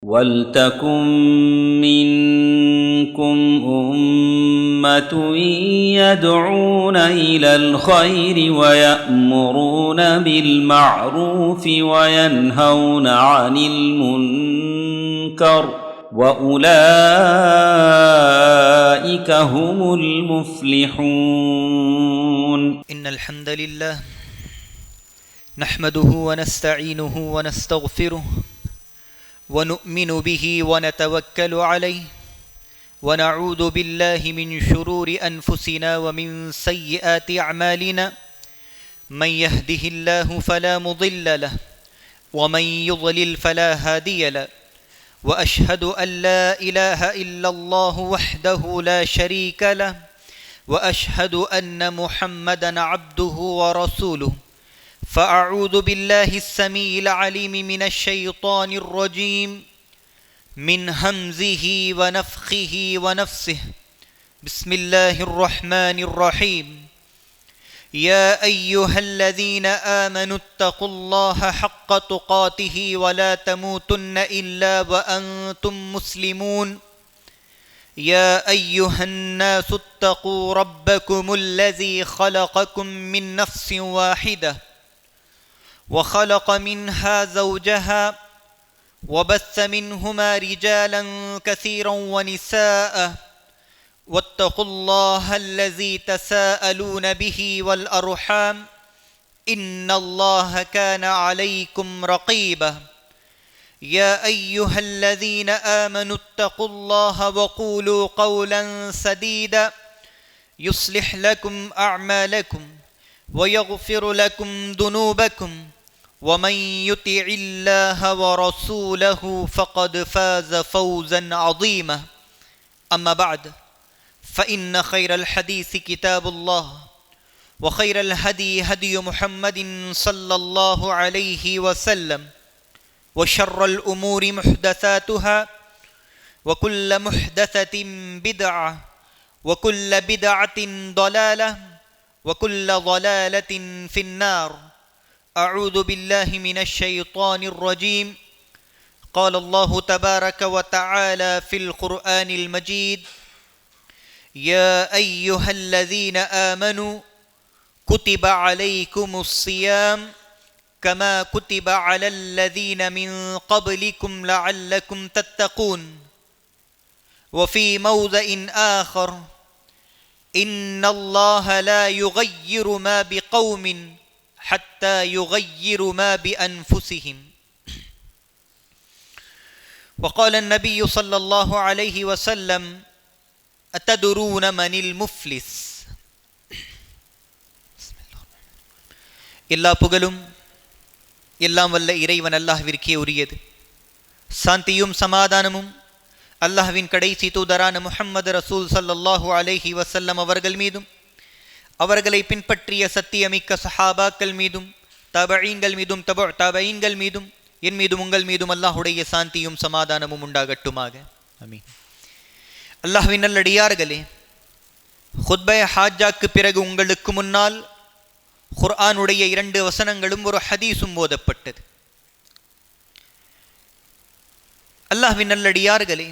وَلْتَكُنْ مِنْكُمْ أُمَّةٌ يَدْعُونَ إِلَى الْخَيْرِ وَيَأْمُرُونَ بِالْمَعْرُوفِ وَيَنْهَوْنَ عَنِ الْمُنْكَرِ وَأُولَئِكَ هُمُ الْمُفْلِحُونَ. إن الحمد لله نحمده ونستعينه ونستغفره ونؤمن به ونتوكل عليه ونعوذ بالله من شرور أنفسنا ومن سيئات أعمالنا من يهده الله فلا مضل له ومن يضلل فلا هادي له وأشهد أن لا إله إلا الله وحده لا شريك له وأشهد أن محمدًا عبده ورسوله فأعوذ بالله السميع العليم من الشيطان الرجيم من همزه ونفخه ونفسه بسم الله الرحمن الرحيم يا أيها الذين آمنوا اتقوا الله حق تقاته ولا تموتن إلا وأنتم مسلمون يا أيها الناس اتقوا ربكم الذي خلقكم من نفس واحدة وخلق منها زوجها وبث منهما رجالا كثيرا ونساء واتقوا الله الذي تساءلون به والأرحام إن الله كان عليكم رقيبا يا أيها الذين آمنوا اتقوا الله وقولوا قولا سديدا يصلح لكم أعمالكم ويغفر لكم ذنوبكم ومن يطع الله ورسوله فقد فاز فوزا عظيما أما بعد فإن خير الحديث كتاب الله وخير الهدي هدي محمد صلى الله عليه وسلم وشر الأمور محدثاتها وكل محدثة بدعة وكل بدعة ضلالة وكل ضلالة في النار أعوذ بالله من الشيطان الرجيم قال الله تبارك وتعالى في القرآن المجيد يا أيها الذين آمنوا كتب عليكم الصيام كما كتب على الذين من قبلكم لعلكم تتقون وفي موضع آخر إن الله لا يغير ما بقوم حتى يغيروا ما بأنفسهم وقال النبي صلى الله عليه وسلم أتدرون من المفلس. எல்லா புகழும் எல்லாம் வல்ல இறைவன் அல்லாஹ்விற்கே உரியது. சாந்தியும் சமாதானமும் அல்லாஹ்வின் கடைசி தூதரான முஹம்மது ரசூல் ஸல்லல்லாஹு அலைஹி வஸல்லம் அவர்கள் மீதும் அவர்களை பின்பற்றிய சத்தியமிக்க சஹாபாக்கள் மீதும் தபஈன்கள் மீதும் தபஈன்கள் மீதும் என் மீதும் உங்கள் மீதும் அல்லாஹ்வுடைய சாந்தியும் சமாதானமும் உண்டாகட்டுமாக. ஆமீன். அல்லாஹ்வின் நல்லடியார்களே, ஹுத்பா ஹாஜாக்கு பிறகு உங்களுக்கு முன்னால் குர்ஆனுடைய 2 வசனங்களும் ஒரு ஹதீஸும் ஓதப்பட்டது. அல்லாஹ்வின் நல்லடியார்களே,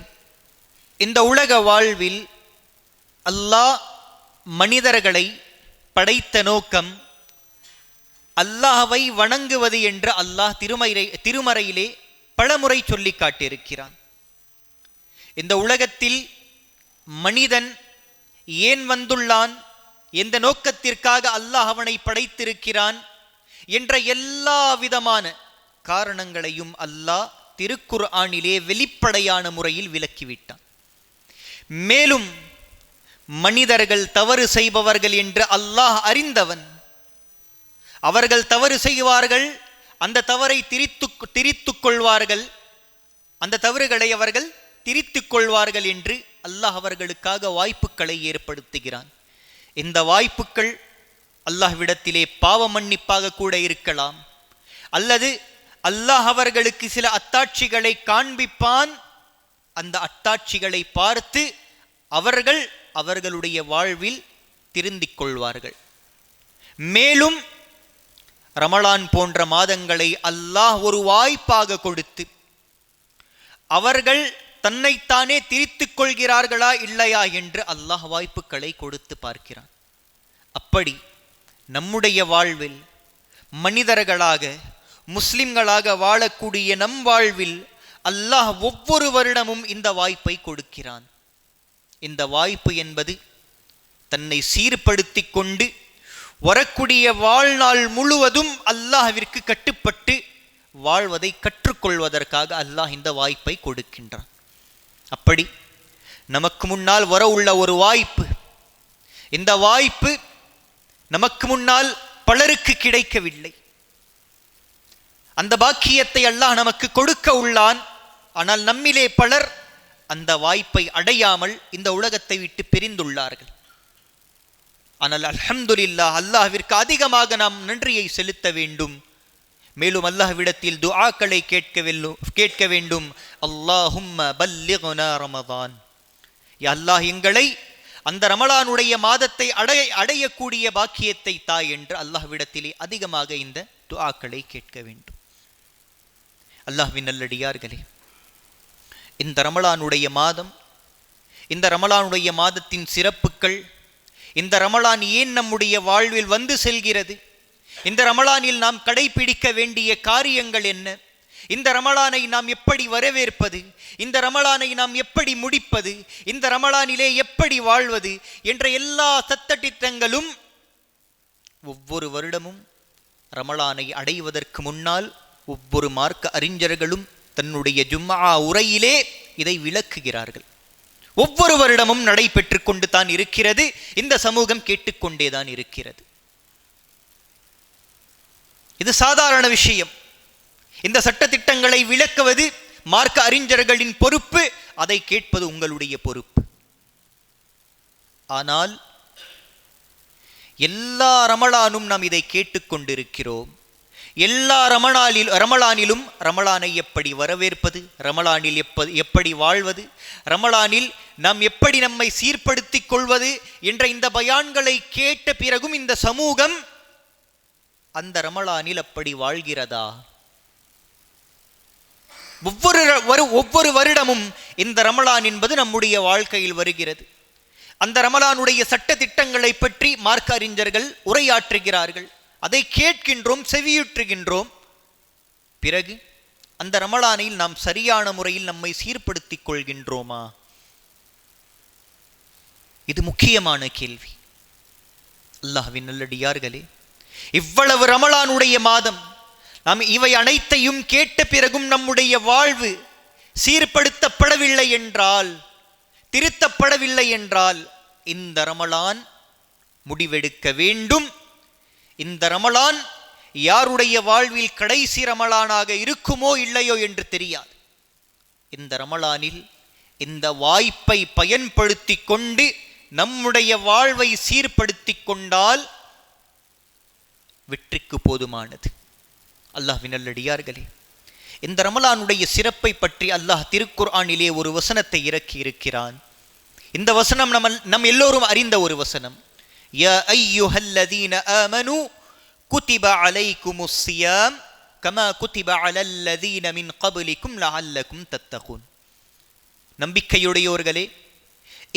இந்த உலக வாழ்வில் அல்லாஹ் மனிதர்களை படைத்த நோக்கம் அல்லாஹ்வை வணங்குவது என்று அல்லாஹ் திருமறையிலே பலமுறை சொல்லி காட்டியிருக்கிறான். இந்த உலகத்தில் மனிதன் ஏன் வந்துள்ளான், எந்த நோக்கத்திற்காக அல்லாஹ் அவனை படைத்திருக்கிறான் என்ற எல்லா விதமான காரணங்களையும் அல்லாஹ் திருக்குர்ஆனிலே வெளிப்படையான முறையில் விளக்கிவிட்டான். மேலும் மனிதர்கள் தவறு செய்பவர்கள் என்று அல்லாஹ் அறிந்தவன். அவர்கள் தவறு செய்வார்கள், அந்த தவறை திரித்துக் கொள்வார்கள், அந்த தவறுகளை அவர்கள் திரித்துக் கொள்வார்கள் என்று அல்லாஹ் அவர்களுக்காக வாய்ப்புகளை ஏற்படுத்துகிறான். இந்த வாய்ப்புகள் அல்லாஹ்விடத்திலே பாவ மன்னிப்பாக கூட இருக்கலாம், அல்லது அல்லாஹ் அவர்களுக்கு சில அத்தாட்சிகளை காண்பிப்பான். அந்த அத்தாட்சிகளை பார்த்து அவர்கள் அவர்களுடைய வாழ்வில் திருந்திக் கொள்வார்கள். மேலும் ரமலான் போன்ற மாதங்களை அல்லாஹ் ஒரு வாய்ப்பாக கொடுத்து அவர்கள் தன்னைத்தானே திரித்துக் கொள்கிறார்களா இல்லையா என்று அல்லாஹ் வாய்ப்புகளை கொடுத்து பார்க்கிறான். அப்படி நம்முடைய வாழ்வில் மனிதர்களாக முஸ்லிம்களாக வாழக்கூடிய நம் வாழ்வில் அல்லாஹ் ஒவ்வொரு வருடமும் இந்த வாய்ப்பை கொடுக்கிறான். இந்த வாய்ப்பு என்பது தன்னை சீர்படுத்தி கொண்டு வரக்கூடிய வாழ்நாள் முழுவதும் அல்லாஹ்விற்கு கட்டுப்பட்டு வாழ்வதை கற்றுக்கொள்வதற்காக அல்லாஹ் இந்த வாய்ப்பை கொடுக்கின்றான். அப்படி நமக்கு முன்னால் வர உள்ள ஒரு வாய்ப்பு, இந்த வாய்ப்பு நமக்கு முன்னால் பலருக்கு கிடைக்கவில்லை. அந்த பாக்கியத்தை அல்லாஹ் நமக்கு கொடுக்க உள்ளான். ஆனால் நம்மிலே பலர் அந்த வாய்ப்பை அடையாமல் இந்த உலகத்தை விட்டு பிரிந்துள்ளார்கள். ஆனால் அல்ஹம்துலில்லாஹ், அல்லாஹ்விற்கு அதிகமாக நாம் நன்றியை செலுத்த வேண்டும். மேலும் அல்லாஹ்விடத்தில் துஆக்களை கேட்க வேண்டும். அல்லாஹும்ம பல்லிக்னா ரமதான், யா அல்லாஹ் எங்களை அந்த ரமலானுடைய மாதத்தை அடையக்கூடிய பாக்கியத்தை தாய் என்று அல்லாஹ்விடத்திலே அதிகமாக இந்த துஆக்களை கேட்க வேண்டும். அல்லாஹ்வின் நல்லடியார்களே, இந்த ரமலானுடைய மாதம், இந்த ரமலானுடைய மாதத்தின் சிறப்புகள், இந்த ரமலான் ஏன் நம்முடைய வாழ்வில் வந்து செல்கிறது, இந்த ரமலானில் நாம் கடைபிடிக்க வேண்டிய காரியங்கள் என்ன, இந்த ரமலானை நாம் எப்படி வரவேற்பது, இந்த ரமலானை நாம் எப்படி முடிப்பது, இந்த ரமலானிலே எப்படி வாழ்வது என்ற எல்லா சட்டதிட்டங்களும் ஒவ்வொரு வருடமும் ரமலானை அடைவதற்கு முன்னால் ஒவ்வொரு மார்க்க அறிஞர்களும் தன்னுடைய ஜும்ஆ உரையிலே இதை விளக்குகிறார்கள். ஒவ்வொரு வருடமும் நடைபெற்று கொண்டு தான் இருக்கிறது. இந்த சமூகம் கேட்டுக்கொண்டேதான் இருக்கிறது. இது சாதாரண விஷயம். இந்த சட்டதிட்டங்களை விளக்குவது மார்க்க அறிஞர்களின் பொறுப்பு, அதை கேட்பது உங்களுடைய பொறுப்பு. ஆனால் எல்லா ரமலானும் நாம் இதை கேட்டுக்கொண்டிருக்கிறோம். எல்லா ரமலானிலும் ரமலானை எப்படி வரவேற்பது, ரமலானில் எப்படி வாழ்வது, ரமலானில் நாம் எப்படி நம்மை சீர்படுத்திக் கொள்வது என்ற இந்த பயான்களை கேட்ட பிறகும் இந்த சமூகம் அந்த ரமலானில் அப்படி வாழ்கிறதா? ஒவ்வொரு வருடமும் இந்த ரமலான் என்பது நம்முடைய வாழ்க்கையில் வருகிறது. அந்த ரமலானுடைய சட்ட திட்டங்களை பற்றி மார்க்க அறிஞர்கள் உரையாற்றுகிறார்கள். அதை கேட்கின்றோம், செவியுற்றுகின்றோம். பிறகு அந்த ரமலானில் நாம் சரியான முறையில் நம்மை சீர்படுத்திக் கொள்கின்றோமா? இது முக்கியமான கேள்வி. அல்லாஹ்வின் நல்லடியார்களே, இவ்வளவு ரமலானுடைய மாதம் நாம் இவை அனைத்தையும் கேட்ட பிறகும் நம்முடைய வாழ்வு சீர்படுத்தப்படவில்லை என்றால், திருத்தப்படவில்லை என்றால், இந்த ரமலான் முடிவெடுக்க வேண்டும். இந்த ரமலான் யாருடைய வாழ்வில் கடைசி ரமலானாக இருக்குமோ இல்லையோ என்று தெரியாது. இந்த ரமலானில் இந்த வாய்ப்பை பயன்படுத்தி கொண்டு நம்முடைய வாழ்வை சீர்படுத்தி கொண்டால் வெற்றிக்கு போதுமானது. அல்லாஹ்வின் நல்லடியார்களே, இந்த ரமலானுடைய சிறப்பை பற்றி அல்லாஹ் திருக்குர்ஆனிலே ஒரு வசனத்தை இறக்கி இருக்கிறான். இந்த வசனம் நம் எல்லோரும் அறிந்த ஒரு வசனம். யா அய்யுஹல்லதீன ஆமனூ குதிப அலைக்குமுஸ் ஸியாம் கமா குதிப அலல்லதீன மின் கப்லிக்கும் லஅல்லக்கும் தத்தகூன். நம்பிக்கையுடையோர்களே,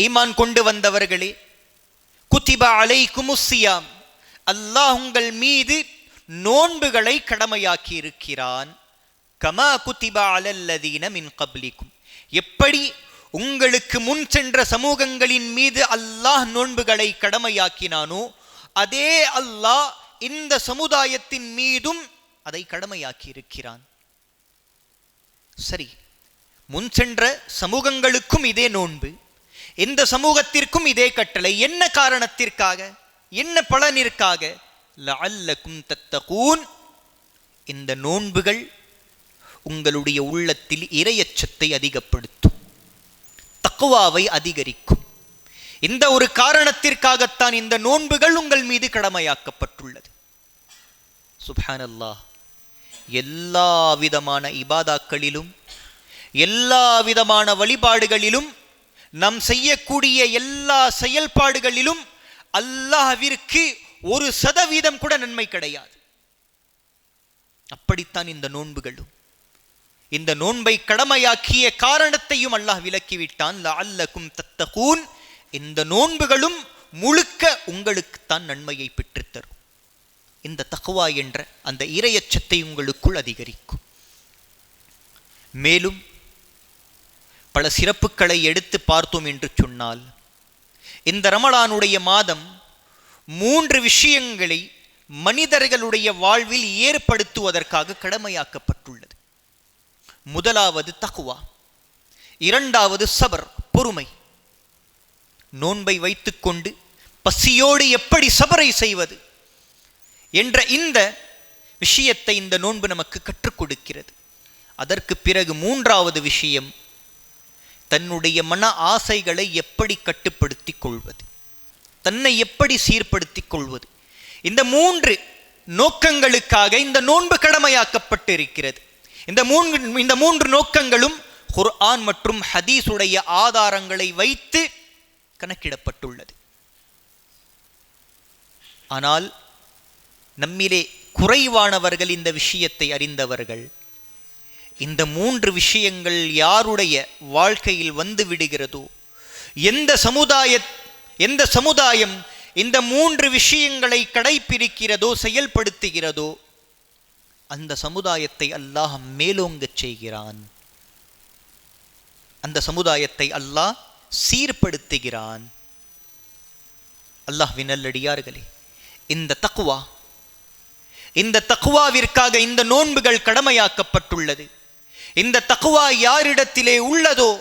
ஈமான் கொண்டு வந்தவர்களே, குதிப அலைக்குமுஸ் ஸியாம், அல்லாஹ் உங்கள் மீது நோன்புகளை கடமையாக்கி இருக்கிறான். கமா குதிப அலல்லதீன மின் கப்லிக்கும், எப்படி உங்களுக்கு முன் சென்ற சமூகங்களின் மீது அல்லாஹ் நோன்புகளை கடமையாக்கினானோ அதே அல்லாஹ் இந்த சமுதாயத்தின் மீதும் அதை கடமையாக்கி இருக்கிறான். சரி, முன் சென்ற சமூகங்களுக்கும் இதே நோன்பு, இந்த சமூகத்திற்கும் இதே கட்டளை. என்ன காரணத்திற்காக, என்ன பலனிற்காக? லஅல்லக்கும் தத்தகூன். இந்த நோன்புகள் உங்களுடைய உள்ளத்தில் இறையச்சத்தை அதிகப்படுத்தும், தக்வாவை அதிகரிக்கும். இந்த ஒரு காரணத்திற்காகத்தான் இந்த நோன்புகள் உங்கள் மீது கடமையாக்கப்பட்டுள்ளது. சுப்ஹானல்லாஹ். எல்லா விதமான இபாதாக்களிலும், எல்லா விதமான வழிபாடுகளிலும், நாம் செய்யக்கூடிய எல்லா செயல்பாடுகளிலும் அல்லாஹ்விற்கு 1% கூட நன்மை கிடையாது. அப்படித்தான் இந்த நோன்புகளும். இந்த நோன்பை கடமையாக்கிய காரணத்தையும் அல்லாஹ் விலக்கிவிட்டான். லஅல்லகும் தத்தகூன், இந்த நோன்புகளும் முழுக்க உங்களுக்குத்தான் நன்மையை பெற்றுத்தரும். இந்த தக்வா என்ற அந்த இறையச்சத்தை உங்களுக்குள் அதிகரிக்கும். மேலும் பல சிறப்புகளை எடுத்து பார்த்தோம் என்று சொன்னால், இந்த ரமலானுடைய மாதம் 3 விஷயங்களை மனிதர்களுடைய வாழ்வில் ஏற்படுத்துவதற்காக கடமையாக்கப்பட்டுள்ளது. முதலாவது தக்வா, இரண்டாவது சபர், பொறுமை. நோன்பை வைத்துக்கொண்டு பசியோடு எப்படி சபரை செய்வது என்ற இந்த விஷயத்தை இந்த நோன்பு நமக்கு கற்றுக் கொடுக்கிறது. அதற்கு பிறகு 3வது விஷயம், தன்னுடைய மன ஆசைகளை எப்படி கட்டுப்படுத்திக் கொள்வது, தன்னை எப்படி சீர்படுத்திக் கொள்வது. இந்த 3 நோக்கங்களுக்காக இந்த நோன்பு கடமையாக்கப்பட்டு இருக்கிறது. இந்த 3 நோக்கங்களும் குர்ஆன் மற்றும் ஹதீஸுடைய ஆதாரங்களை வைத்து கணக்கிடப்பட்டுள்ளது. ஆனால் நம்மிலே குறைவானவர்கள் இந்த விஷயத்தை அறிந்தவர்கள். இந்த 3 விஷயங்கள் யாருடைய வாழ்க்கையில் வந்து விடுகிறதோ, எந்த சமுதாயம் இந்த 3 விஷயங்களை கடைபிடிக்கிறதோ, செயல்படுத்துகிறதோ, அந்த சமுதாயத்தை அல்லாஹ் மேலோங்கச் செய்கிறான். அந்த சமுதாயத்தை அல்லாஹ் சீர்படுத்துகிறான். அல்லாஹ்வின் நல்லடியார்களே, இந்த தக்வாவிற்காக இந்த நோன்புகள் கடமையாக்கப்பட்டுள்ளது. இந்த தக்வா யாரிடத்திலே உள்ளதோ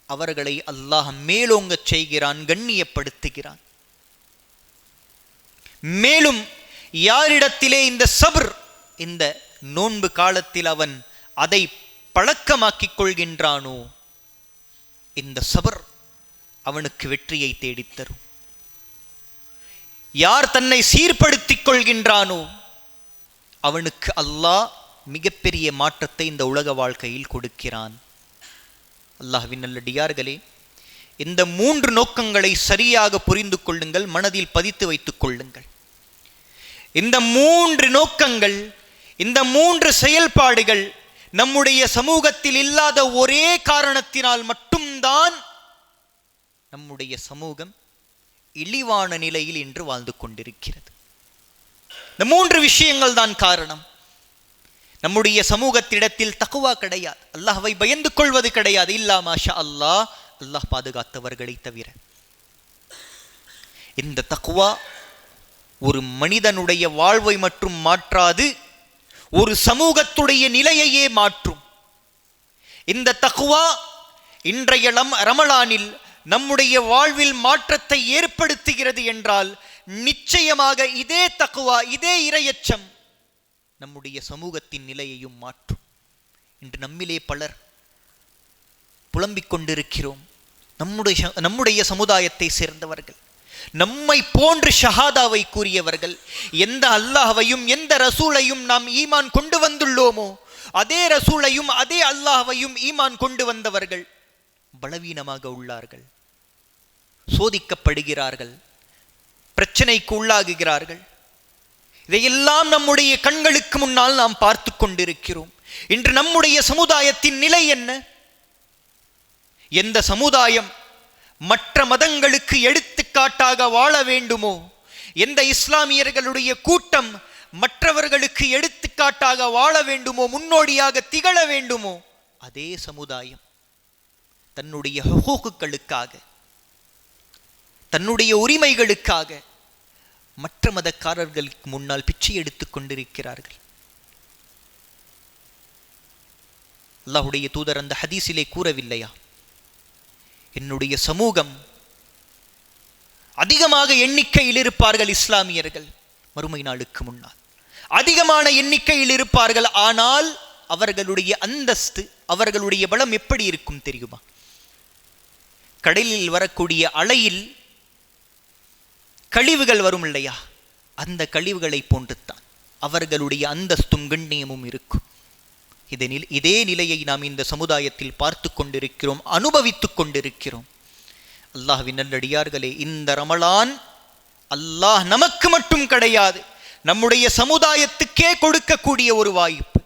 அவர்களை அல்லாஹ் மேலோங்கச் செய்கிறான், கண்ணியப்படுத்துகிறான். மேலும் யாரிடத்திலே இந்த சப்ர், இந்த நோன்பு காலத்தில் அவன் அதை பழக்கமாக்கிக் கொள்கின்றானோ, இந்த சபர் அவனுக்கு வெற்றியை தேடித்தரும். யார் தன்னை சீர்படுத்திக் கொள்கின்றானோ அவனுக்கு அல்லாஹ் மிகப்பெரிய மாற்றத்தை இந்த உலக வாழ்க்கையில் கொடுக்கிறான். அல்லாஹ்வின் நல்லடியார்களே, இந்த 3 நோக்கங்களை சரியாக புரிந்து கொள்ளுங்கள், மனதில் பதித்து வைத்துக் கொள்ளுங்கள். இந்த 3 நோக்கங்கள், இந்த 3 செயல்பாடுகள் நம்முடைய சமூகத்தில் இல்லாத ஒரே காரணத்தினால் மட்டும்தான் நம்முடைய சமூகம் இழிவான நிலையில் இன்று வாழ்ந்து கொண்டிருக்கிறது. இந்த 3 விஷயங்கள் தான் காரணம். நம்முடைய சமூகத்திடத்தில் தக்வா கிடையாது, அல்லாஹ்வை பயந்து கொள்வது கிடையாது. இல்லா மாஷா அல்லாஹ், அல்லாஹ் பாதுகாத்தவர்களை தவிர. இந்த தக்வா ஒரு மனிதனுடைய வாழ்வை மட்டும் மாற்றாது, ஒரு சமூகத்துடைய நிலையையே மாற்றும். இந்த தக்வா இன்றைய ரமலானில் நம்முடைய வாழ்வில் மாற்றத்தை ஏற்படுத்துகிறது என்றால், நிச்சயமாக இதே தக்வா, இதே இறையச்சம் நம்முடைய சமூகத்தின் நிலையையும் மாற்றும். இன்று நம்மிலே பலர் புலம்பிக் கொண்டிருக்கிறோம். நம்முடைய சமுதாயத்தை சேர்ந்தவர்கள், நம்மை போன்று ஷஹாதாவை கூறியவர்கள், எந்த அல்லாஹ்வையும் எந்த ரசூலையும் நாம் ஈமான் கொண்டு வந்துள்ளோமோ அதே ரசூலையும் அதே அல்லாஹ்வையும் ஈமான் கொண்டு வந்தவர்கள் பலவீனமாக உள்ளார்கள், சோதிக்கப்படுகிறார்கள், பிரச்சனைக்கு உள்ளாகுகிறார்கள். இதையெல்லாம் நம்முடைய கண்களுக்கு முன்னால் நாம் பார்த்து கொண்டிருக்கிறோம். இன்று நம்முடைய சமுதாயத்தின் நிலை என்ன? எந்த சமுதாயம் மற்ற மதங்களுக்கு எடுத்துக்காட்டாக வாழ வேண்டுமோ, எந்த இஸ்லாமியர்களுடைய கூட்டம் மற்றவர்களுக்கு எடுத்துக்காட்டாக வாழ வேண்டுமோ, முன்னோடியாக திகழ வேண்டுமோ, அதே சமுதாயம் தன்னுடைய ஹுகூக்குகளுக்காக, தன்னுடைய உரிமைகளுக்காக மற்ற மதக்காரர்களுக்கு முன்னால் பிச்சை எடுத்துக் கொண்டிருக்கிறார்கள். அல்லாஹ்வுடைய தூதர் அந்த ஹதீஸிலே கூறவில்லையா, என்னுடைய சமூகம் அதிகமாக எண்ணிக்கையில் இருப்பார்கள் இஸ்லாமியர்கள், மறுமை நாளுக்கு முன்னால் அதிகமான எண்ணிக்கையில் இருப்பார்கள். ஆனால் அவர்களுடைய அந்தஸ்து, அவர்களுடைய பலம் எப்படி இருக்கும் தெரியுமா? கடலில் வரக்கூடிய அலையில் கழிவுகள் வரும் இல்லையா, அந்த கழிவுகளை போன்றுத்தான் அவர்களுடைய அந்தஸ்தும் கண்ணியமும் இருக்கும். இதே நிலையை நாம் இந்த சமுதாயத்தில் பார்த்து கொண்டிருக்கிறோம், அனுபவித்துக் கொண்டிருக்கிறோம். அல்லாஹ்வின் நல்லடியார்களே, இந்த ரமலான் அல்லாஹ் நமக்கு மட்டும் கிடையாது, நம்முடைய சமுதாயத்துக்கே கொடுக்கக்கூடிய ஒரு வாய்ப்பு.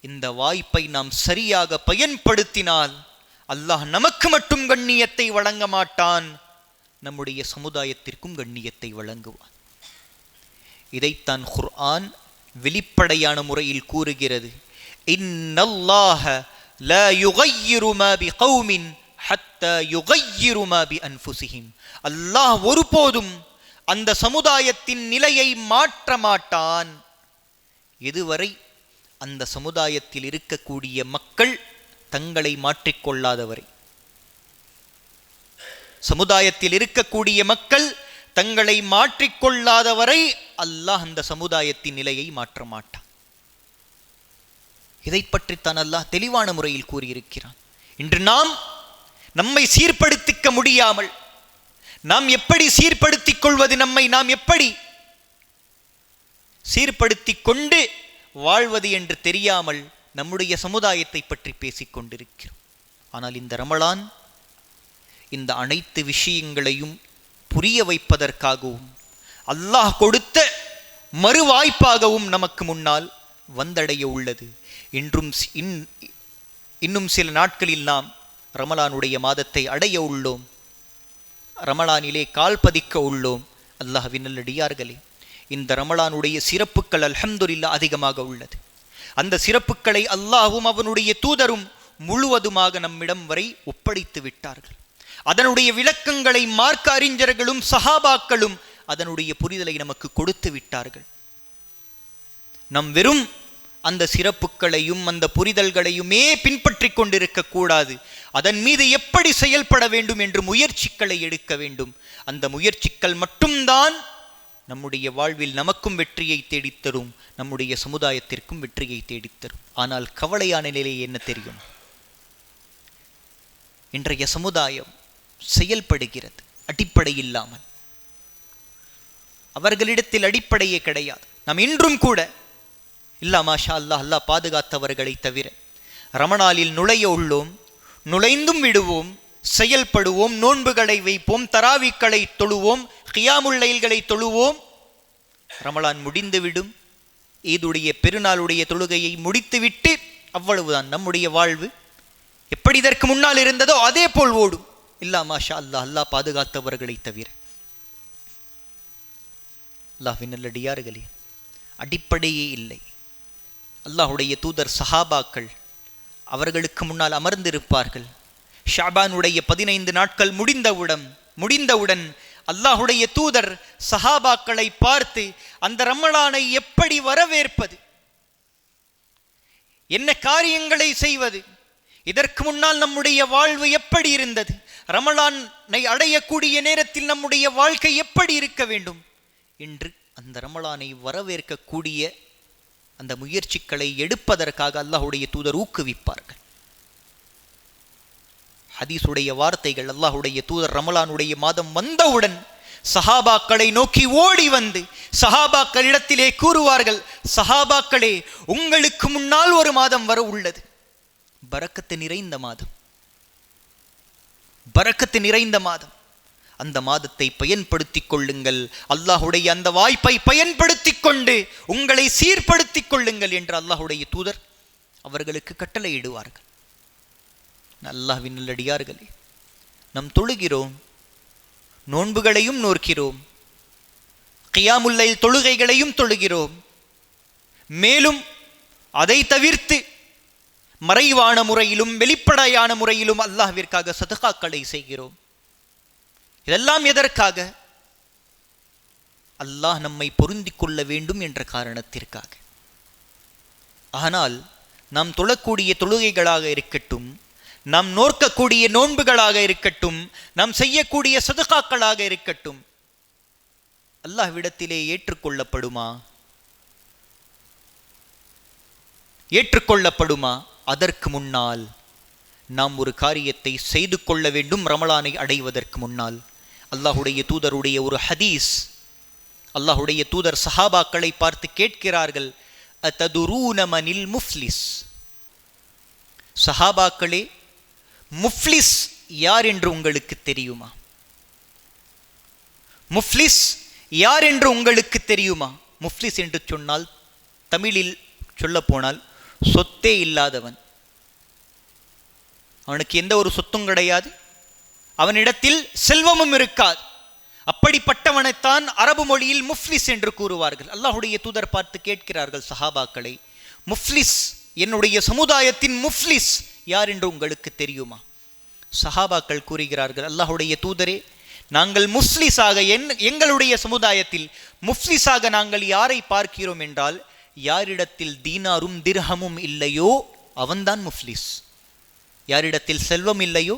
இந்த வாய்ப்பை நாம் சரியாக பயன்படுத்தினால் அல்லாஹ் நமக்கு மட்டும் கண்ணியத்தை வழங்க மாட்டான், நம்முடைய சமுதாயத்திற்கும் கண்ணியத்தை வழங்குவான். இதைத்தான் குர்ஆன் வெளிப்படையான முறையில் கூறுகிறது. இன்னல்லாஹ லா யுகையிரு மா பிகௌமின் ஹத்தா யுகையிரு மா பிஅன்ஃபுஸிஹிம். அல்லாஹ் ஒருபோதும் அந்த சமுதாயத்தின் நிலையை மாற்ற மாட்டான் எதுவரை அந்த சமுதாயத்தில் இருக்கக்கூடிய மக்கள் தங்களை மாற்றிக்கொள்ளாதவரை. சமுதாயத்தில் இருக்கக்கூடிய மக்கள் தங்களை மாற்றிக்கொள்ளாதவரை அல்லாஹ் அந்த சமுதாயத்தின் நிலையை மாற்ற மாட்டான். இதை பற்றித்தான் அல்லாஹ் தெளிவான முறையில் கூறியிருக்கிறான். இன்று நாம் நம்மை சீர்படுத்திக்க முடியாமல், நாம் எப்படி சீர்படுத்திக் கொள்வது, நம்மை நாம் எப்படி சீர்படுத்திக் கொண்டு வாழ்வது என்று தெரியாமல் நம்முடைய சமுதாயத்தை பற்றி பேசிக் கொண்டிருக்கிறோம். ஆனால் இந்த ரமலான் இந்த அனைத்து விஷயங்களையும் புரிய வைப்பதற்காகவும் அல்லாஹ் கொடுத்த மறுவாய்ப்பாகவும் நமக்கு முன்னால் வந்தடைய உள்ளது. இன்னும் சில நாட்களில் நாம் ரமலானுடைய மாதத்தை அடைய உள்ளோம். ரமலானிலே கால் பதிக்க உள்ளோம். அல்லாஹ்வின் நல்லடியார்களே, இந்த ரமலானுடைய சிறப்புகள் அல்ஹம்துலில்லாஹ் அதிகமாக உள்ளது. அந்த சிறப்புகளை அல்லாஹ்வும் அவனுடைய தூதரும் முழுவதுமாக நம்மிடம் வரை ஒப்படைத்து விட்டார்கள். அதனுடைய விளக்கங்களை மார்க்க அறிஞர்களும் சஹாபாக்களும் அதனுடைய புரிதலை நமக்கு கொடுத்து விட்டார்கள். நம் வெறும் அந்த சிறப்புகளையும் அந்த புரிதல்களையுமே பின்பற்றி கொண்டிருக்க கூடாது. அதன் மீது எப்படி செயல்பட வேண்டும் என்று முயற்சிகளை எடுக்க வேண்டும். அந்த முயற்சிகள் மட்டும்தான் நம்முடைய வாழ்வில் நமக்கும் வெற்றியை தேடித்தரும், நம்முடைய சமுதாயத்திற்கும் வெற்றியை தேடித்தரும். ஆனால் கவலையான நிலை என்ன தெரியும்? இன்றைய சமுதாயம் செயல்படுகிறது அடிப்படை இல்லாமல். அவர்களிடத்தில் அடிப்படையே கிடையாது. நாம் இன்றும் கூட இல்லா மாஷா அல்லாஹ், அல்லாஹ் பாதுகாத்தவர்களை தவிர ரமணாலில் நுழைய உள்ளோம், நுழைந்தும் விடுவோம், செயல்படுவோம், நோன்புகளை வைப்போம், தராவிக்களை தொழுவோம், கியாமுல் லைல்களை தொழுவோம். ரமலான் முடிந்துவிடும், ஈதுடைய பெருநாளுடைய தொழுகையை முடித்துவிட்டு அவ்வளவுதான் நம்முடைய வாழ்வு எப்படி இதற்கு முன்னால் இருந்ததோ அதே போல் ஓடும். இல்லா மாஷா அல்லாஹ், அல்லாஹ் பாதுகாத்தவர்களை தவிர. அல்லாஹ்வின் நல்லடியார்களே, அடிப்படையே இல்லை. அல்லாஹுடைய தூதர் சஹாபாக்கள் அவர்களுக்கு முன்னால் அமர்ந்திருப்பார்கள். ஷாபானுடைய 15 நாட்கள் முடிந்தவுடன் அல்லாஹுடைய தூதர் சஹாபாக்களை பார்த்து அந்த ரமலானை எப்படி வரவேற்பது, என்ன காரியங்களை செய்வது, இதற்கு முன்னால் நம்முடைய வாழ்வு எப்படி இருந்தது, ரமலானை அடையக்கூடிய நேரத்தில் நம்முடைய வாழ்க்கை எப்படி இருக்க வேண்டும் என்று அந்த ரமலானை வரவேற்கக்கூடிய அந்த முயற்சிகளை எடுப்பதற்காக அல்லாஹுடைய தூதர் ஊக்குவிப்பார்கள். ஹதீஸுடைய வார்த்தைகள், அல்லாஹுடைய தூதர் ரமலானுடைய மாதம் வந்தவுடன் சஹாபாக்களை நோக்கி ஓடி வந்து சஹாபாக்களிடத்திலே கூறுவார்கள், சஹாபாக்களே, உங்களுக்கு முன்னால் ஒரு மாதம் வர உள்ளது, பரக்கத்து நிறைந்த மாதம், பரக்கத்து நிறைந்த மாதம். அந்த மாதத்தை பயன்படுத்திக் கொள்ளுங்கள், அல்லாஹுடைய அந்த வாய்ப்பை பயன்படுத்திக் கொண்டு உங்களை சீர்படுத்திக் கொள்ளுங்கள் என்று அல்லாஹுடைய தூதர் அவர்களுக்கு கட்டளையிடுவார்கள். அல்லாஹ்வின் நல்லடியார்களே, நாம் தொழுகிறோம், நோன்புகளையும் நோக்கிறோம், கியாமுல் லைல் தொழுகைகளையும் தொழுகிறோம். மேலும் அதை தவிர்த்து மறைவான முறையிலும் வெளிப்படையான முறையிலும் அல்லாஹ்விற்காக சதகாக்களை செய்கிறோம். இதெல்லாம் எதற்காக? அல்லாஹ் நம்மை பொருந்திக் கொள்ள வேண்டும் என்ற காரணத்திற்காக. ஆனால் நாம் தொழக்கூடிய தொழுகைகளாக இருக்கட்டும், நாம் நோக்கக்கூடிய நோன்புகளாக இருக்கட்டும், நாம் செய்யக்கூடிய சதகாக்களாக இருக்கட்டும், அல்லாஹ்விடத்திலே ஏற்றுக்கொள்ளப்படுமா? ஏற்றுக்கொள்ளப்படுமா? அதற்கு முன்னால் நாம் ஒரு காரியத்தை செய்து கொள்ள வேண்டும். ரமலானை அடைவதற்கு முன்னால் அல்லாஹுடைய தூதருடைய ஒரு ஹதீஸ், அல்லாஹுடைய தூதர் சஹாபாக்களை பார்த்து கேட்கிறார்கள், அத்ததுரூன மனில் முஃப்லிஸ், சஹாபாக்களே, முஃப்லிஸ் யார் என்று உங்களுக்கு தெரியுமா? முஃப்லிஸ் யார் என்று உங்களுக்கு தெரியுமா? முஃப்லிஸ் என்று சொன்னால் தமிழில் சொல்ல போனால் சொத்தே இல்லாதவன், அவனுக்கு எந்த ஒரு சொத்தும் கிடையாது, அவனிடத்தில் செல்வமும் இருக்காது. அப்படிப்பட்டவனைத்தான் அரபு மொழியில் முஃப்லிஸ் என்று கூறுவார்கள். அல்லாஹுடைய தூதர் பார்த்து கேட்கிறார்கள் சஹாபாக்களை, முஃப்லிஸ், என்னுடைய சமுதாயத்தின் முஃப்லிஸ் யார் என்று உங்களுக்கு தெரியுமா? சஹாபாக்கள் கூறுகிறார்கள், அல்லாஹுடைய தூதரே, நாங்கள் முஃப்லிஸாக எங்களுடைய சமுதாயத்தில் முஃப்லிஸாக நாங்கள் யாரை பார்க்கிறோம் என்றால், யாரிடத்தில் தீனாரும் திர்ஹமும் இல்லையோ அவன்தான் முஃப்லிஸ். யாரிடத்தில் செல்வம் இல்லையோ,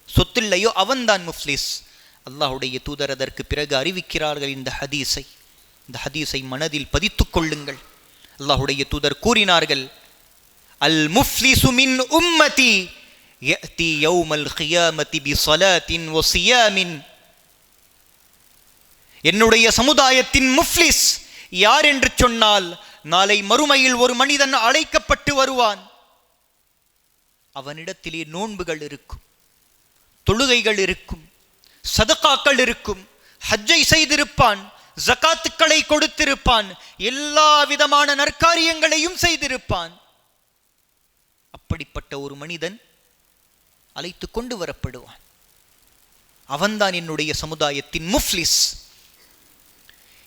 சொத்தில்லையோ அவன்தான் முஃப்லிஸ். அல்லாஹுடைய தூதர் அதற்கு பிறகு அறிவிக்கிறார்கள் இந்த ஹதீஸை மனதில் பதித்துக் கொள்ளுங்கள். அல்லாஹுடைய தூதர் கூறினார்கள், அல் முஃப்லிசு மின் உம்மதி யஅதி யௌமல் கியாமத்தி பிஸலாத்தின் வஸியாமின். என்னுடைய சமுதாயத்தின் முஃப்லிஸ் யார் என்று சொன்னால், நாளை மறுமையில் ஒரு மனிதன் அழைக்கப்பட்டு வருவான். அவனிடத்திலே நோன்புகள் இருக்கும், தொழுகைகள் இருக்கும், சதகாக்கள் இருக்கும், ஹஜ்ஜை செய்திருப்பான், ஜகாத்துக்களை கொடுத்திருப்பான், எல்லா விதமான நற்காரியங்களையும் செய்திருப்பான். அப்படிப்பட்ட ஒரு மனிதன் அழைத்து கொண்டு வரப்படுவான். அவன்தான் என்னுடைய சமுதாயத்தின் முஃப்லிஸ்.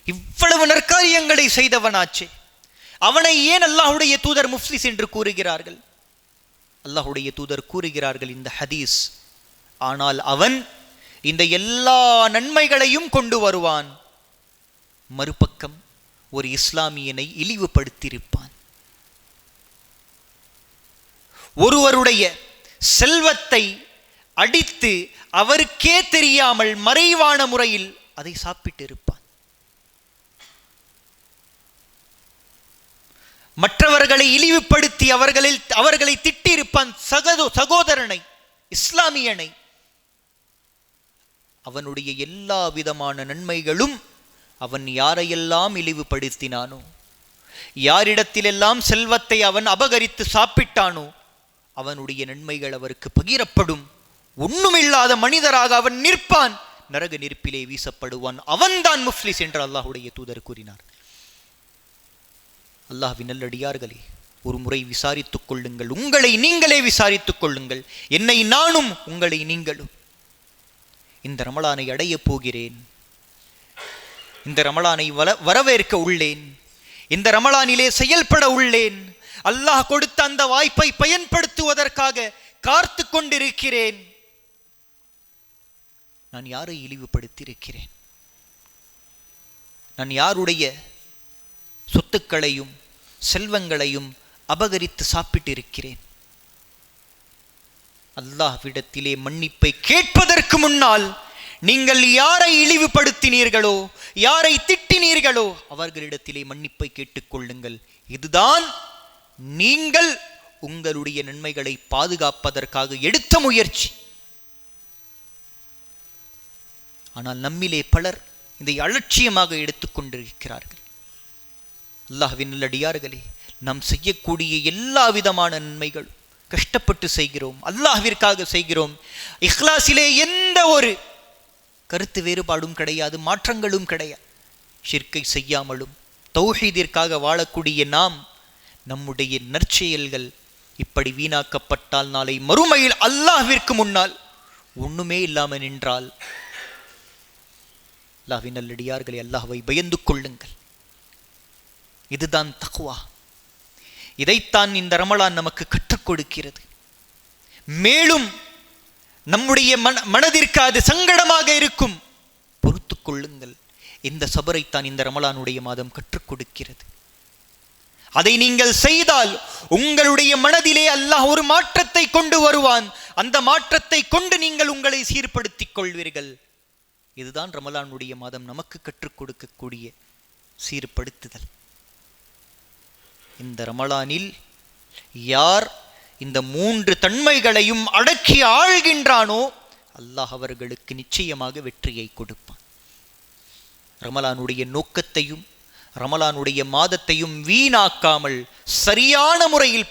இவ்வளவு நற்காரியங்களை செய்தவனாச்சே, அவனை ஏன் அல்லாஹுடைய தூதர் முஃப்லிஸ் என்று கூறுகிறார்கள்? அல்லாஹுடைய தூதர் கூறுகிறார்கள் இந்த ஹதீஸ், ஆனால் அவன் இந்த எல்லா நன்மைகளையும் கொண்டு வருவான், மறுபக்கம் ஒரு இஸ்லாமியனை இழிவுபடுத்தியிருப்பான். ஒருவருடைய செல்வத்தை அடித்து அவருக்கே தெரியாமல் மறைவான முறையில் அதை சாப்பிட்டு இருப்பான். மற்றவர்களை இழிவுபடுத்தி அவர்களை திட்டியிருப்பான். சகோதரனை, இஸ்லாமியனை. அவனுடைய எல்லா விதமான நன்மைகளும் அவன் யாரையெல்லாம் இழிவுபடுத்தினானோ, யாரிடத்திலெல்லாம் செல்வத்தை அவன் அபகரித்து சாப்பிட்டானோ, அவனுடைய நன்மைகள் அவருக்கு பகிரப்படும். ஒண்ணுமில்லாத மனிதராக அவன் நிற்பான், நரக நெருப்பிலே வீசப்படுவான். அவன்தான் முஃப்லிஸ் என்று அல்லாஹுடைய தூதர் கூறினார். அல்லாஹ்வின் நல்லடியார்களே, ஒரு முறை விசாரித்துக் கொள்ளுங்கள், உங்களை நீங்களே விசாரித்துக் கொள்ளுங்கள், என்னை நானும் உங்களை நீங்களும். இந்த ரமலானை அடையப் போகிறேன், இந்த ரமலானை வரவேற்க உள்ளேன், இந்த ரமலானிலே செயல்பட உள்ளேன். அல்லாஹ் கொடுத்த அந்த வாய்ப்பை பயன்படுத்துவதற்காக காத்து கொண்டிருக்கிறேன். நான் யாரை இழிவுபடுத்தியிருக்கிறேன்? நான் யாருடைய சொத்துக்களையும் செல்வங்களையும் அபகரித்து சாப்பிட்டு இருக்கிறேன்? அல்லாஹ்விடத்திலே மன்னிப்பை கேட்பதற்கு முன்னால் நீங்கள் யாரை இழிவுபடுத்தினீர்களோ, யாரை திட்டினீர்களோ, அவர்களிடத்திலே மன்னிப்பை கேட்டுக்கொள்ளுங்கள். இதுதான் நீங்கள் உங்களுடைய நன்மைகளை பாதுகாப்பதற்காக எடுத்த முயற்சி. ஆனால் நம்மிலே பலர் இதை அலட்சியமாக எடுத்துக்கொண்டிருக்கிறார்கள். அல்லாஹ்வின் நல்லடியார்களே, நாம் செய்யக்கூடிய எல்லா விதமான நன்மைகளும் கஷ்டப்பட்டு செய்கிறோம், அல்லாஹ்விற்காக செய்கிறோம். இஹ்லாஸிலே எந்த ஒரு கருத்து வேறுபாடும் கிடையாது, மாற்றங்களும் கிடையாது. ஷிர்கை செய்யாமலும் தௌஹீதிற்காக வாழக்கூடிய நாம், நம்முடைய நற்செயல்கள் இப்படி வீணாக்கப்பட்டால், நாளை மறுமையில் அல்லாஹ்விற்கு முன்னால் ஒண்ணுமே இல்லாமல் நின்றால், அல்லாஹ்வின் நல்லடியார்களே, அல்லாஹ்வை பயந்து கொள்ளுங்கள். இதுதான் தக்வா. இதைத்தான் இந்த ரமலான் நமக்கு கற்றுக் கொடுக்கிறது. மேலும் நம்முடைய மனதிற்கு அது சங்கடமாக இருக்கும், பொறுத்து கொள்ளுங்கள். இந்த சபரைத்தான் இந்த ரமலானுடைய மாதம் கற்றுக் கொடுக்கிறது. அதை நீங்கள் செய்தால் உங்களுடைய மனதிலே அல்லாஹ் ஒரு மாற்றத்தை கொண்டு வருவான். அந்த மாற்றத்தை கொண்டு நீங்கள் உங்களை சீர்படுத்திக் கொள்வீர்கள். இதுதான் ரமலானுடைய மாதம் நமக்கு கற்றுக் கொடுக்கக்கூடிய சீர்படுத்துதல். இந்த ரமலானில் யார் இந்த 3 தன்மைகளையும் அடக்கி ஆழ்கின்றானோ, அல்லாஹ் அவர்களுக்கு நிச்சயமாக வெற்றியை கொடுப்பான். ரமலானுடைய நோக்கத்தையும் ரமலானுடைய மாதத்தையும் வீணாக்காமல் சரியான முறையில்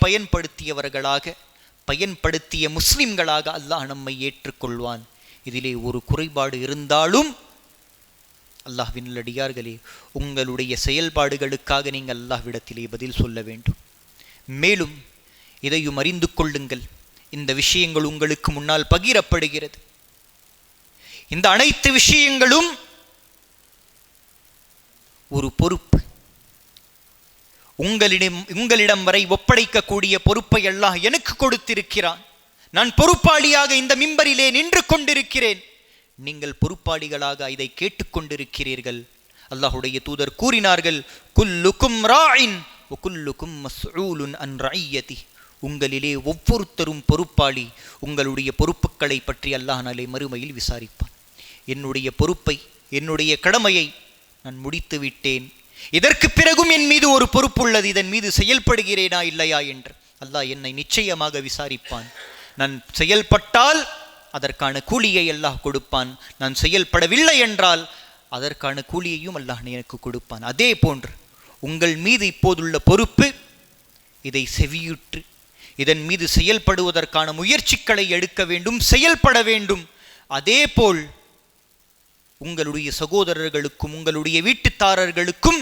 பயன்படுத்திய முஸ்லிம்களாக அல்லாஹ் நம்மை ஏற்றுக்கொள்வான். இதிலே ஒரு குறைபாடு இருந்தாலும், அல்லாஹ்வின் நல்லடியார்களே, உங்களுடைய செயல்பாடுகளுக்காக நீங்கள் அல்லாஹ்விடத்திலே பதில் சொல்ல வேண்டும். மேலும் இதையும் அறிந்து கொள்ளுங்கள். இந்த விஷயங்கள் உங்களுக்கு முன்னால் பகிரப்படுகிறது. இந்த அனைத்து விஷயங்களும் ஒரு பொறுப்பு. உங்களிடம் வரை ஒப்படைக்கக்கூடிய பொறுப்பை அல்லாஹ் எனக்கு கொடுத்திருக்கிறான். நான் பொறுப்பாளியாக இந்த மிம்பரிலே நின்று கொண்டிருக்கிறேன். நீங்கள் பொறுப்பாளிகளாக இதை கேட்டுக்கொண்டிருக்கிறீர்கள். அல்லாஹுடைய தூதர் கூறினார்கள், குல்லுக்கும் ராயின் வ குல்லுக்கும் மஸ்ஊலுன் அன் ரஇய்யதி. உங்களிலே ஒவ்வொருத்தரும் பொறுப்பாளி. உங்களுடைய பொறுப்புகளை பற்றி அல்லாஹ் நாளை மறுமையில் விசாரிப்பான். என்னுடைய பொறுப்பை, என்னுடைய கடமையை நான் முடித்து விட்டேன். இதற்கு பிறகும் என் மீது ஒரு பொறுப்புள்ளது. இதன் மீது செயல்படுகிறேனா இல்லையா என்று அல்லாஹ் என்னை நிச்சயமாக விசாரிப்பான். நான் செயல்பட்டால் அதற்கான கூலியை அல்லாஹ் கொடுப்பான். நான் செயல்படவில்லை என்றால் அதற்கான கூலியையும் அல்லாஹ் எனக்கு கொடுப்பான். அதே போன்று உங்கள் மீது இப்போதுள்ள பொறுப்பு, இதை செவியுற்று இதன் மீது செயல்படுவதற்கான முயற்சிகளை எடுக்க வேண்டும், செயல்பட வேண்டும். அதேபோல் உங்களுடைய சகோதரர்களுக்கும் உங்களுடைய வீட்டுத்தாரர்களுக்கும்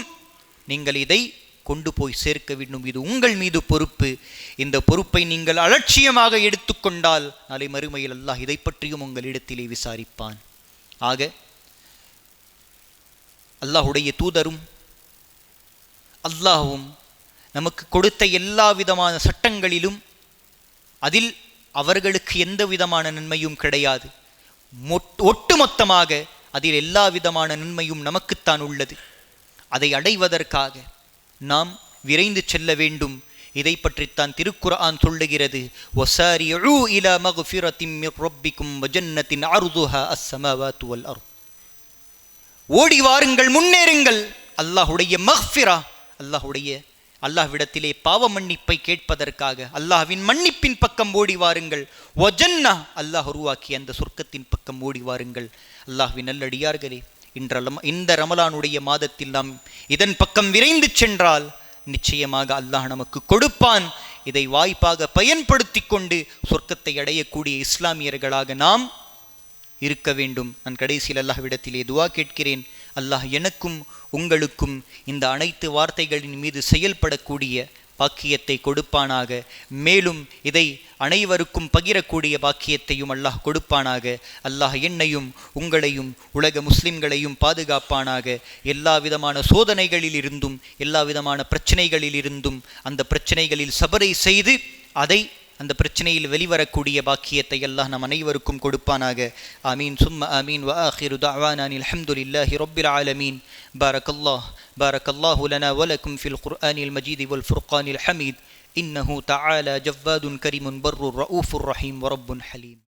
நீங்கள் இதை கொண்டு போய் சேர்க்க வேண்டும். இது உங்கள் மீது பொறுப்பு. இந்த பொறுப்பை நீங்கள் அலட்சியமாக எடுத்துக்கொண்டால் நாளை மறுமையில் அல்லாஹ் இதை பற்றியும் உங்களிடத்திலே விசாரிப்பான். ஆக அல்லாஹுடைய தூதரும் அல்லாஹும் நமக்கு கொடுத்த எல்லா விதமான சட்டங்களிலும் அதில் அவர்களுக்கு எந்த விதமான நன்மையும் கிடையாது. ஒட்டுமொத்தமாக அதில் எல்லா விதமான நன்மையும் நமக்குத்தான் உள்ளது. அதை அடைவதற்காக நாம் விரைந்து செல்ல வேண்டும். இதை பற்றித்தான் திருக்குர்ஆன் சொல்லுகிறது, வஸாரிஉ இலா மக்ஃபிரத்தின் மிர் ரப்பிக்கும் வஜன்னத்தின் அர்துஹா அஸ்ஸமாவாத்து வல் அர்த். ஓடி வாருங்கள், முன்னேறுங்கள். அல்லாஹுடைய மக்ஃபிரா, அல்லாஹ்விடத்திலே பாவ மன்னிப்பை கேட்பதற்காக அல்லாஹ்வின் மன்னிப்பின் பக்கம் ஓடி வாருங்கள். வஜன்னா, அல்லாஹ் உருவாக்கிய அந்த சொர்க்கத்தின் பக்கம் ஓடி வாருங்கள். அல்லாஹ்வின் நல்லடியார்களே, இந்த ரமலானுடைய மாதத்தில் நாம் இதன் பக்கம் விரைந்து சென்றால் நிச்சயமாக அல்லாஹ் நமக்கு கொடுப்பான். இதை வாய்ப்பாக பயன்படுத்தி கொண்டு சொர்க்கத்தை அடையக்கூடிய இஸ்லாமியர்களாக நாம் இருக்க வேண்டும். நான் கடைசியில் அல்லாஹ்விடத்திலே துஆ கேட்கிறேன். அல்லாஹ் எனக்கும் உங்களுக்கும் இந்த அனைத்து வார்த்தைகளின் மீது செயல்படக்கூடிய பாக்கியத்தை கொடுப்பானாக. மேலும் இதை அனைவருக்கும் பகிரக்கூடிய பாக்கியத்தையும் அல்லாஹ் கொடுப்பானாக. அல்லாஹ் என்னையும் உங்களையும் உலக முஸ்லிம்களையும் பாதுகாப்பானாக. எல்லா விதமான சோதனைகளில் இருந்தும் எல்லா விதமான பிரச்சனைகளில் இருந்தும் அந்த பிரச்சனைகளில் சபரை செய்து அந்த பிரச்சனையில் வெளிவரக்கூடிய பாக்கியத்தை அல்லாஹ் நம் அனைவருக்கும் கொடுப்பானாக. ஆமீன் சும்ம ஆமீன். வ ஆகிரு தஅவானா அல்ஹம்துலில்லாஹி ரப்பில் ஆலமீன். பாரக்கல்லாஹு லனா வ லக்கும் ஃபில் குர்ஆனில் மஜீத் வல் ஃபுர்கானில் ஹமீத். இன்னஹு தஆலா ஜவ்வாதுன் கரீமுன் பர்ருர் ரഊஃபுர் ரஹீம் வ ரப்புன் ஹலீம்.